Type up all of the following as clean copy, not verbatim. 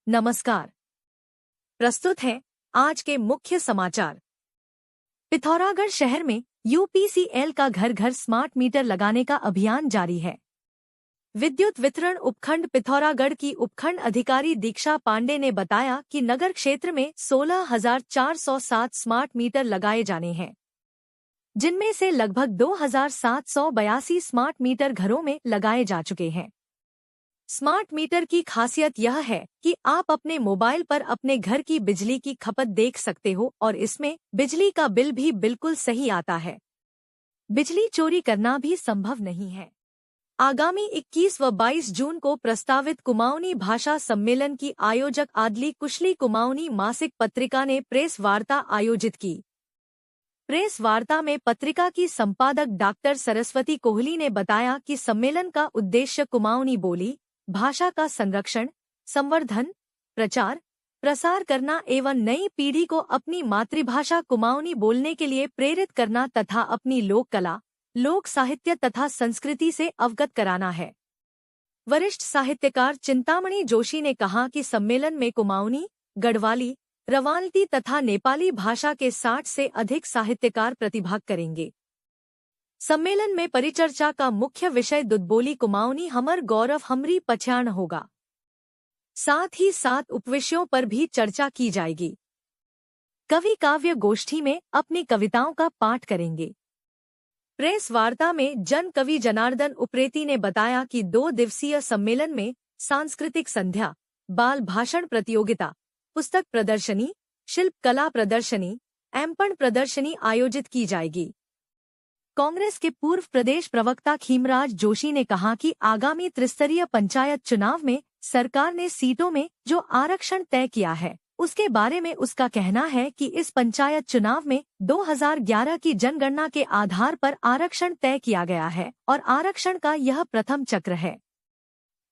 नमस्कार। प्रस्तुत है आज के मुख्य समाचार। पिथौरागढ़ शहर में यूपीसीएल का घर घर स्मार्ट मीटर लगाने का अभियान जारी है। विद्युत वितरण उपखंड पिथौरागढ़ की उपखंड अधिकारी दीक्षा पांडे ने बताया कि नगर क्षेत्र में 16,407 स्मार्ट मीटर लगाए जाने हैं, जिनमें से लगभग 2,782 स्मार्ट मीटर घरों में लगाए जा चुके हैं। स्मार्ट मीटर की खासियत यह है कि आप अपने मोबाइल पर अपने घर की बिजली की खपत देख सकते हो और इसमें बिजली का बिल भी बिल्कुल सही आता है। बिजली चोरी करना भी संभव नहीं है। आगामी 21 व 22 जून को प्रस्तावित कुमाऊनी भाषा सम्मेलन की आयोजक आदली कुशली कुमाऊनी मासिक पत्रिका ने प्रेस वार्ता आयोजित की। प्रेस वार्ता में पत्रिका की संपादक डॉक्टर सरस्वती कोहली ने बताया कि सम्मेलन का उद्देश्य कुमाऊनी बोली भाषा का संरक्षण, संवर्धन, प्रचार, प्रसार करना एवं नई पीढ़ी को अपनी मातृभाषा कुमाऊनी बोलने के लिए प्रेरित करना तथा अपनी लोक कला, लोक साहित्य तथा संस्कृति से अवगत कराना है। वरिष्ठ साहित्यकार चिंतामणि जोशी ने कहा कि सम्मेलन में कुमाऊनी, गढ़वाली, रवाल्टी तथा नेपाली भाषा के 60 से अधिक साहित्यकार प्रतिभाग करेंगे। सम्मेलन में परिचर्चा का मुख्य विषय दुधबोली कुमाऊनी हमर गौरव हमरी पहचान होगा। साथ ही 7 उपविषयों पर भी चर्चा की जाएगी। कवि काव्य गोष्ठी में अपनी कविताओं का पाठ करेंगे। प्रेस वार्ता में जन कवि जनार्दन उप्रेती ने बताया कि 2 दिवसीय सम्मेलन में सांस्कृतिक संध्या, बाल भाषण प्रतियोगिता, पुस्तक प्रदर्शनी, शिल्प कला प्रदर्शनी, एम्पण प्रदर्शनी आयोजित की जाएगी। कांग्रेस के पूर्व प्रदेश प्रवक्ता खीमराज जोशी ने कहा कि आगामी त्रिस्तरीय पंचायत चुनाव में सरकार ने सीटों में जो आरक्षण तय किया है, उसके बारे में उसका कहना है कि इस पंचायत चुनाव में 2011 की जनगणना के आधार पर आरक्षण तय किया गया है और आरक्षण का यह प्रथम चक्र है।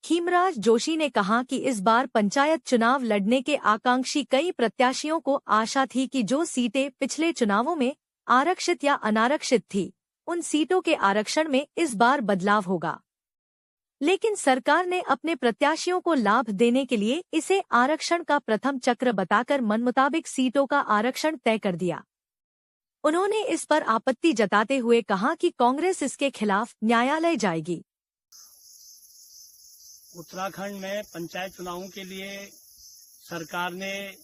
खीमराज जोशी ने कहा कि इस बार पंचायत चुनाव लड़ने के आकांक्षी कई प्रत्याशियों को आशा थी कि जो सीटें पिछले चुनावों में आरक्षित या अनारक्षित थी, उन सीटों के आरक्षण में इस बार बदलाव होगा। लेकिन सरकार ने अपने प्रत्याशियों को लाभ देने के लिए इसे आरक्षण का प्रथम चक्र बताकर मनमुताबिक सीटों का आरक्षण तय कर दिया। उन्होंने इस पर आपत्ति जताते हुए कहा कि कांग्रेस इसके खिलाफ न्यायालय जाएगी। उत्तराखंड में पंचायत चुनावों के लिए सरकार ने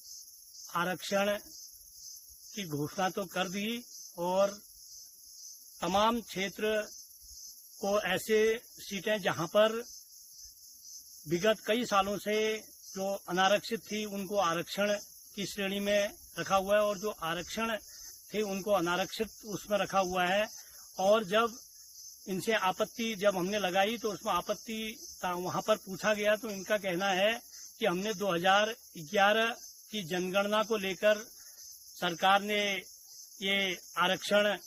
आरक्षण की घोषणा तो कर दी और तमाम क्षेत्र को ऐसे सीटें जहां पर विगत कई सालों से जो अनारक्षित थी उनको आरक्षण की श्रेणी में रखा हुआ है और जो आरक्षण थे उनको अनारक्षित उसमें रखा हुआ है। और जब इनसे आपत्ति जब हमने लगाई तो उसमें आपत्ति वहां पर पूछा गया तो इनका कहना है कि हमने 2011 की जनगणना को लेकर सरकार ने ये आरक्षण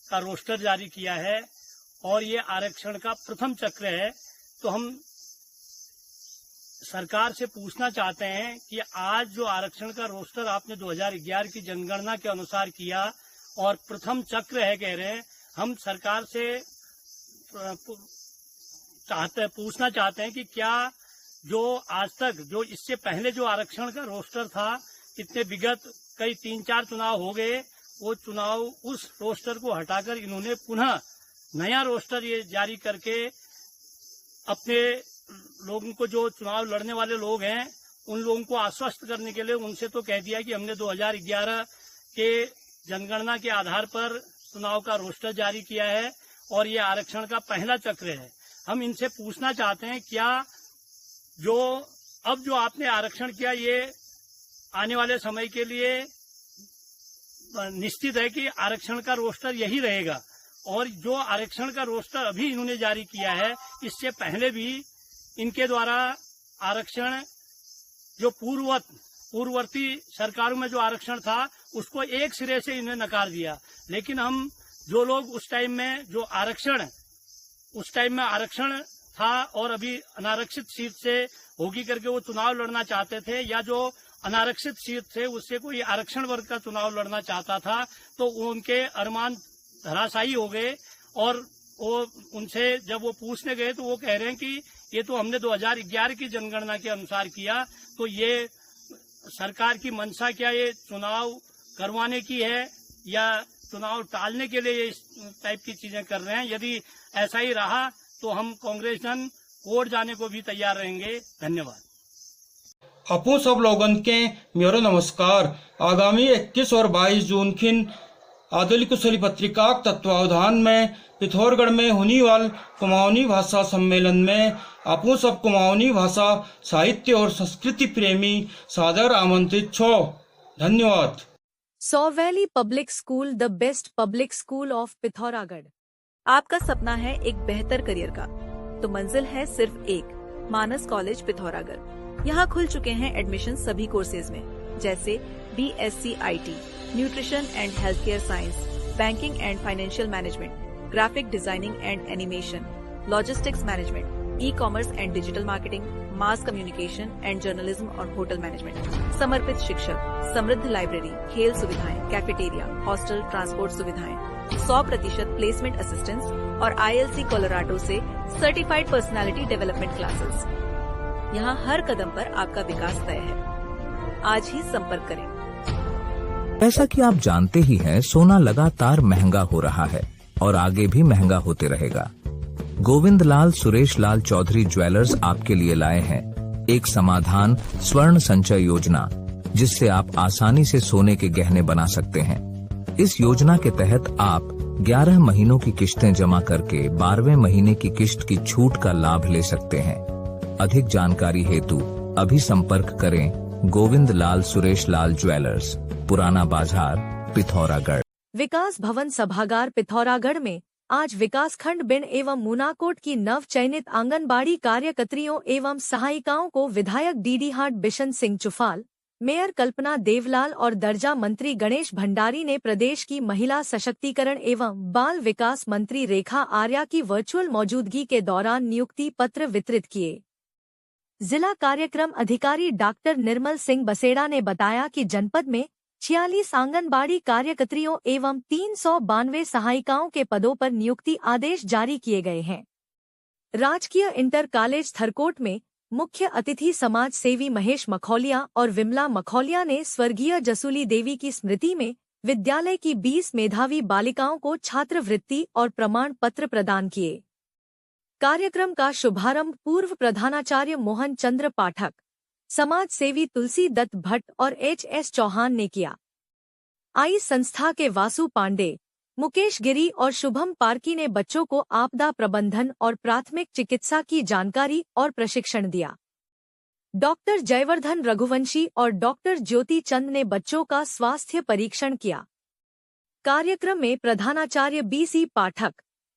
का रोस्टर जारी किया है और ये आरक्षण का प्रथम चक्र है। तो हम सरकार से पूछना चाहते हैं कि आज जो आरक्षण का रोस्टर आपने 2011 की जनगणना के अनुसार किया और प्रथम चक्र है कह रहे हैं, हम सरकार से पूछना चाहते हैं कि क्या जो आज तक जो इससे पहले जो आरक्षण का रोस्टर था, इतने विगत कई 3-4 चुनाव हो गए, वो चुनाव उस रोस्टर को हटाकर इन्होंने पुनः नया रोस्टर ये जारी करके अपने लोगों को जो चुनाव लड़ने वाले लोग हैं उन लोगों को आश्वस्त करने के लिए उनसे तो कह दिया कि हमने 2011 के जनगणना के आधार पर चुनाव का रोस्टर जारी किया है और ये आरक्षण का पहला चक्र है। हम इनसे पूछना चाहते हैं क्या जो आपने आरक्षण किया ये आने वाले समय के लिए निश्चित है कि आरक्षण का रोस्टर यही रहेगा और जो आरक्षण का रोस्टर अभी इन्होंने जारी किया है इससे पहले भी इनके द्वारा आरक्षण जो पूर्ववर्ती सरकारों में जो आरक्षण था उसको एक सिरे से इन्हें नकार दिया। लेकिन हम जो लोग उस टाइम में आरक्षण था और अभी अनारक्षित सीट से होगी करके वो चुनाव लड़ना चाहते थे या जो अनारक्षित सीट थे उससे कोई आरक्षण वर्ग का चुनाव लड़ना चाहता था तो उनके अरमान धराशायी हो गए और वो उनसे जब वो पूछने गए तो वो कह रहे हैं कि ये तो हमने 2011 की जनगणना के अनुसार किया। तो ये सरकार की मंशा क्या ये चुनाव करवाने की है या चुनाव टालने के लिए ये इस टाइप की चीजें कर रहे हैं? यदि ऐसा ही रहा तो हम कांग्रेसन कोर्ट जाने को भी तैयार रहेंगे। धन्यवाद। अपू सब लोगन के मेरो नमस्कार। आगामी 21 और 22 जून खिन आदली कुशली पत्रिका तत्वावधान में पिथौरागढ़ में होने वाल कुमाऊनी भाषा सम्मेलन में अपू सब कुमाऊनी भाषा साहित्य और संस्कृति प्रेमी सादर आमंत्रित छो। धन्यवाद। सौर valley public school, the best public school of Pithoragarh. आपका सपना है एक बेहतर करियर का, तो मंजिल है सिर्फ एक, मानस कॉलेज पिथौरागढ़। यहाँ खुल चुके हैं एडमिशन सभी कोर्सेज में, जैसे BSc IT, nutrition and health care science, banking and financial management, graphic designing and animation, logistics management, e-commerce and digital marketing, mass communication and journalism और होटल मैनेजमेंट। समर्पित शिक्षक, समृद्ध लाइब्रेरी, खेल सुविधाएं, कैफेटेरिया, हॉस्टल, ट्रांसपोर्ट सुविधाएं, 100% placement assistance और ILC Colorado से certified personality development classes. यहाँ हर कदम पर आपका विकास तय है। आज ही संपर्क करें। जैसा कि आप जानते ही हैं, सोना लगातार महंगा हो रहा है और आगे भी महंगा होते रहेगा। गोविंद लाल सुरेश लाल चौधरी ज्वेलर्स आपके लिए लाए हैं एक समाधान स्वर्ण संचय योजना, जिससे आप आसानी से सोने के गहने बना सकते हैं। इस योजना के तहत आप 11 महीनों की किश्तें जमा करके 12वें महीने की किश्त की छूट का लाभ ले सकते हैं। अधिक जानकारी हेतु अभी संपर्क करें गोविंद लाल सुरेश लाल ज्वेलर्स, पुराना बाजार, पिथौरागढ़। विकास भवन सभागार पिथौरागढ़ में आज विकासखंड बिन एवं मुनाकोट की नव चयनित आंगनबाड़ी कार्यकर्तियों एवं सहायिकाओं को विधायक डीडी हाट बिशन सिंह चुफाल, मेयर कल्पना देवलाल और दर्जा मंत्री गणेश भंडारी ने प्रदेश की महिला सशक्तिकरण एवं बाल विकास मंत्री रेखा आर्या की वर्चुअल मौजूदगी के दौरान नियुक्ति पत्र वितरित किए। जिला कार्यक्रम अधिकारी डॉक्टर निर्मल सिंह बसेड़ा ने बताया कि जनपद में 46 आंगनबाड़ी कार्यकर्तियों एवं 392 सहायिकाओं के पदों पर नियुक्ति आदेश जारी किए गए हैं। राजकीय इंटर कॉलेज थरकोट में मुख्य अतिथि समाज सेवी महेश मखौलिया और विमला मखौलिया ने स्वर्गीय जसूली देवी की स्मृति में विद्यालय की 20 मेधावी बालिकाओं को छात्रवृत्ति और प्रमाण पत्र प्रदान किए। कार्यक्रम का शुभारंभ पूर्व प्रधानाचार्य मोहन चंद्र पाठक, समाज सेवी तुलसी दत्त भट्ट और HS चौहान ने किया। आई संस्था के वासु पांडे, मुकेश गिरी और शुभम पार्की ने बच्चों को आपदा प्रबंधन और प्राथमिक चिकित्सा की जानकारी और प्रशिक्षण दिया। डॉक्टर जयवर्धन रघुवंशी और डॉक्टर ज्योति चंद ने बच्चों का स्वास्थ्य परीक्षण किया। कार्यक्रम में प्रधानाचार्य BC पाठक,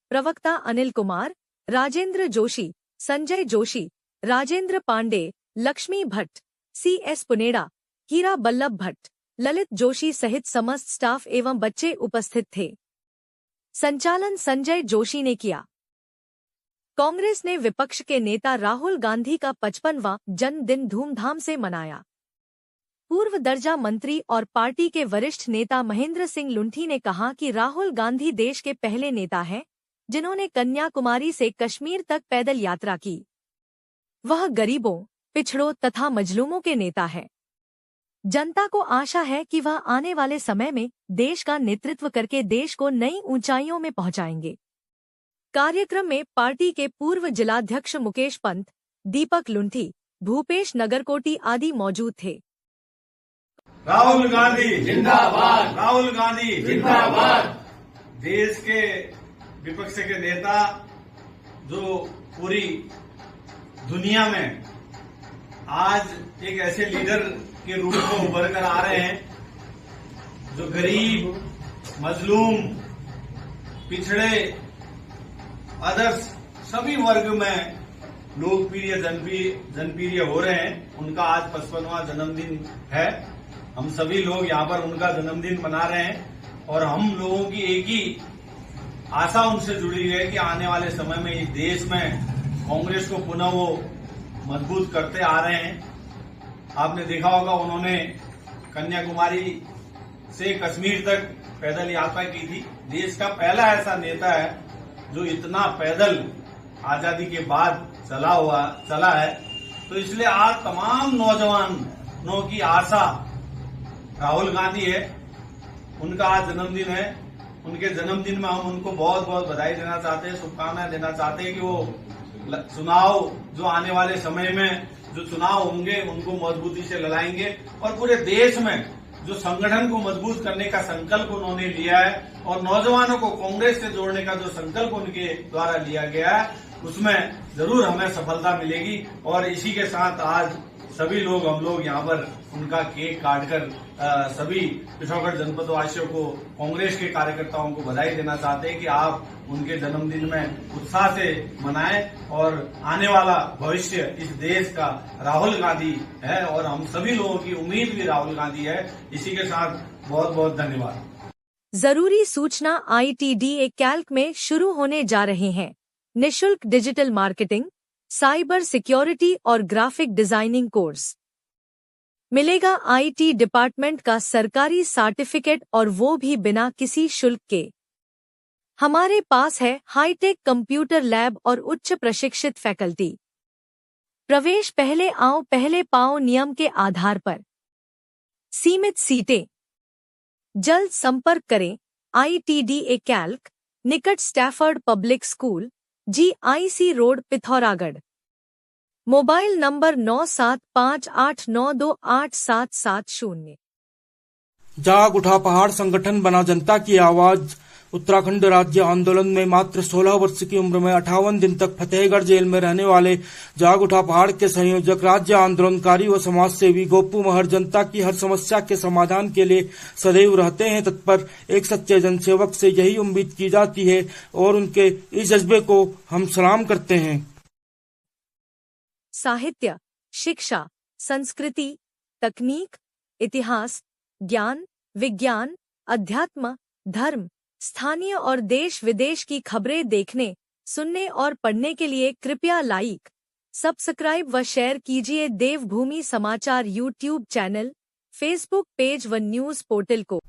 प्रवक्ता अनिल कुमार, राजेंद्र जोशी, संजय जोशी, राजेंद्र पांडे, लक्ष्मी भट्ट, CS पुनेड़ा, हीरा बल्लभ भट्ट, ललित जोशी सहित समस्त स्टाफ एवं बच्चे उपस्थित थे। संचालन संजय जोशी ने किया। कांग्रेस ने विपक्ष के नेता राहुल गांधी का 55वां जन्मदिन धूमधाम से मनाया। पूर्व दर्जा मंत्री और पार्टी के वरिष्ठ नेता महेंद्र सिंह लुंठी ने कहा कि राहुल गांधी देश के पहले नेता हैं जिन्होंने कन्याकुमारी से कश्मीर तक पैदल यात्रा की। वह गरीबों, पिछड़ों तथा मजलूमों के नेता है। जनता को आशा है कि वह आने वाले समय में देश का नेतृत्व करके देश को नई ऊंचाइयों में पहुंचाएंगे। कार्यक्रम में पार्टी के पूर्व जिलाध्यक्ष मुकेश पंत, दीपक लुंठी, भूपेश नगरकोटी आदि मौजूद थे। राहुल गांधी जिंदाबाद, राहुल गांधी जिंदाबाद। देश के विपक्ष के नेता जो पूरी दुनिया में आज एक ऐसे लीडर के रूप में उभर कर आ रहे हैं जो गरीब, मजलूम, पिछड़े, अदर्स सभी वर्ग में लोकप्रिय जनप्रिय हो रहे हैं। उनका आज 55वां जन्मदिन है। हम सभी लोग यहाँ पर उनका जन्मदिन मना रहे हैं और हम लोगों की एक ही आशा उनसे जुड़ी है कि आने वाले समय में इस देश में कांग्रेस को पुनः वो मजबूत करते आ रहे हैं। आपने देखा होगा उन्होंने कन्याकुमारी से कश्मीर तक पैदल यात्रा की थी। देश का पहला ऐसा नेता है जो इतना पैदल आजादी के बाद चला है। तो इसलिए आज तमाम नौजवानों की आशा राहुल गांधी है। उनका आज जन्मदिन है। उनके जन्मदिन में हम उनको बहुत बहुत बधाई देना चाहते हैं, शुभकामनाएं देना चाहते हैं कि वो चुनाव जो आने वाले समय में जो चुनाव होंगे उनको मजबूती से लड़ाएंगे और पूरे देश में जो संगठन को मजबूत करने का संकल्प उन्होंने लिया है और नौजवानों को कांग्रेस से जोड़ने का जो संकल्प उनके द्वारा लिया गया है उसमें जरूर हमें सफलता मिलेगी। और इसी के साथ आज सभी लोग हम लोग यहाँ पर उनका केक काटकर सभी पिथौरागढ़ जनपद वासियों को, कांग्रेस के कार्यकर्ताओं को बधाई देना चाहते हैं कि आप उनके जन्मदिन में उत्साह से मनाएं और आने वाला भविष्य इस देश का राहुल गांधी है और हम सभी लोगों की उम्मीद भी राहुल गांधी है। इसी के साथ बहुत बहुत धन्यवाद। जरूरी सूचना ITDA कैल्क में शुरू होने जा रहे हैं निशुल्क डिजिटल मार्केटिंग, साइबर सिक्योरिटी और ग्राफिक डिजाइनिंग कोर्स। मिलेगा IT डिपार्टमेंट का सरकारी सर्टिफिकेट और वो भी बिना किसी शुल्क के। हमारे पास है हाईटेक कंप्यूटर लैब और उच्च प्रशिक्षित फैकल्टी। प्रवेश पहले आओ पहले पाओ नियम के आधार पर। सीमित सीटें। जल्द संपर्क करें ITDA कैल्क, निकट Stafford public school, GIC road, Pithoragarh. Mobile number 9758928770। जाग उठा पहाड़ संगठन बना जनता की आवाज। उत्तराखंड राज्य आंदोलन में मात्र 16 वर्ष की उम्र में 58 दिन तक फतेहगढ़ जेल में रहने वाले जाग उठा पहाड़ के संयोजक, राज्य आंदोलनकारी व समाज सेवी गोपू महर जनता की हर समस्या के समाधान के लिए सदैव रहते हैं तत्पर। एक सच्चे जनसेवक से यही उम्मीद की जाती है और उनके इस जज्बे को हम सलाम करते हैं। साहित्य, शिक्षा, संस्कृति, तकनीक, इतिहास, ज्ञान, विज्ञान, अध्यात्म, धर्म, स्थानीय और देश विदेश की खबरें देखने, सुनने और पढ़ने के लिए कृपया लाइक, सब्सक्राइब व शेयर कीजिए देवभूमि समाचार YouTube चैनल, फेसबुक पेज व न्यूज पोर्टल को।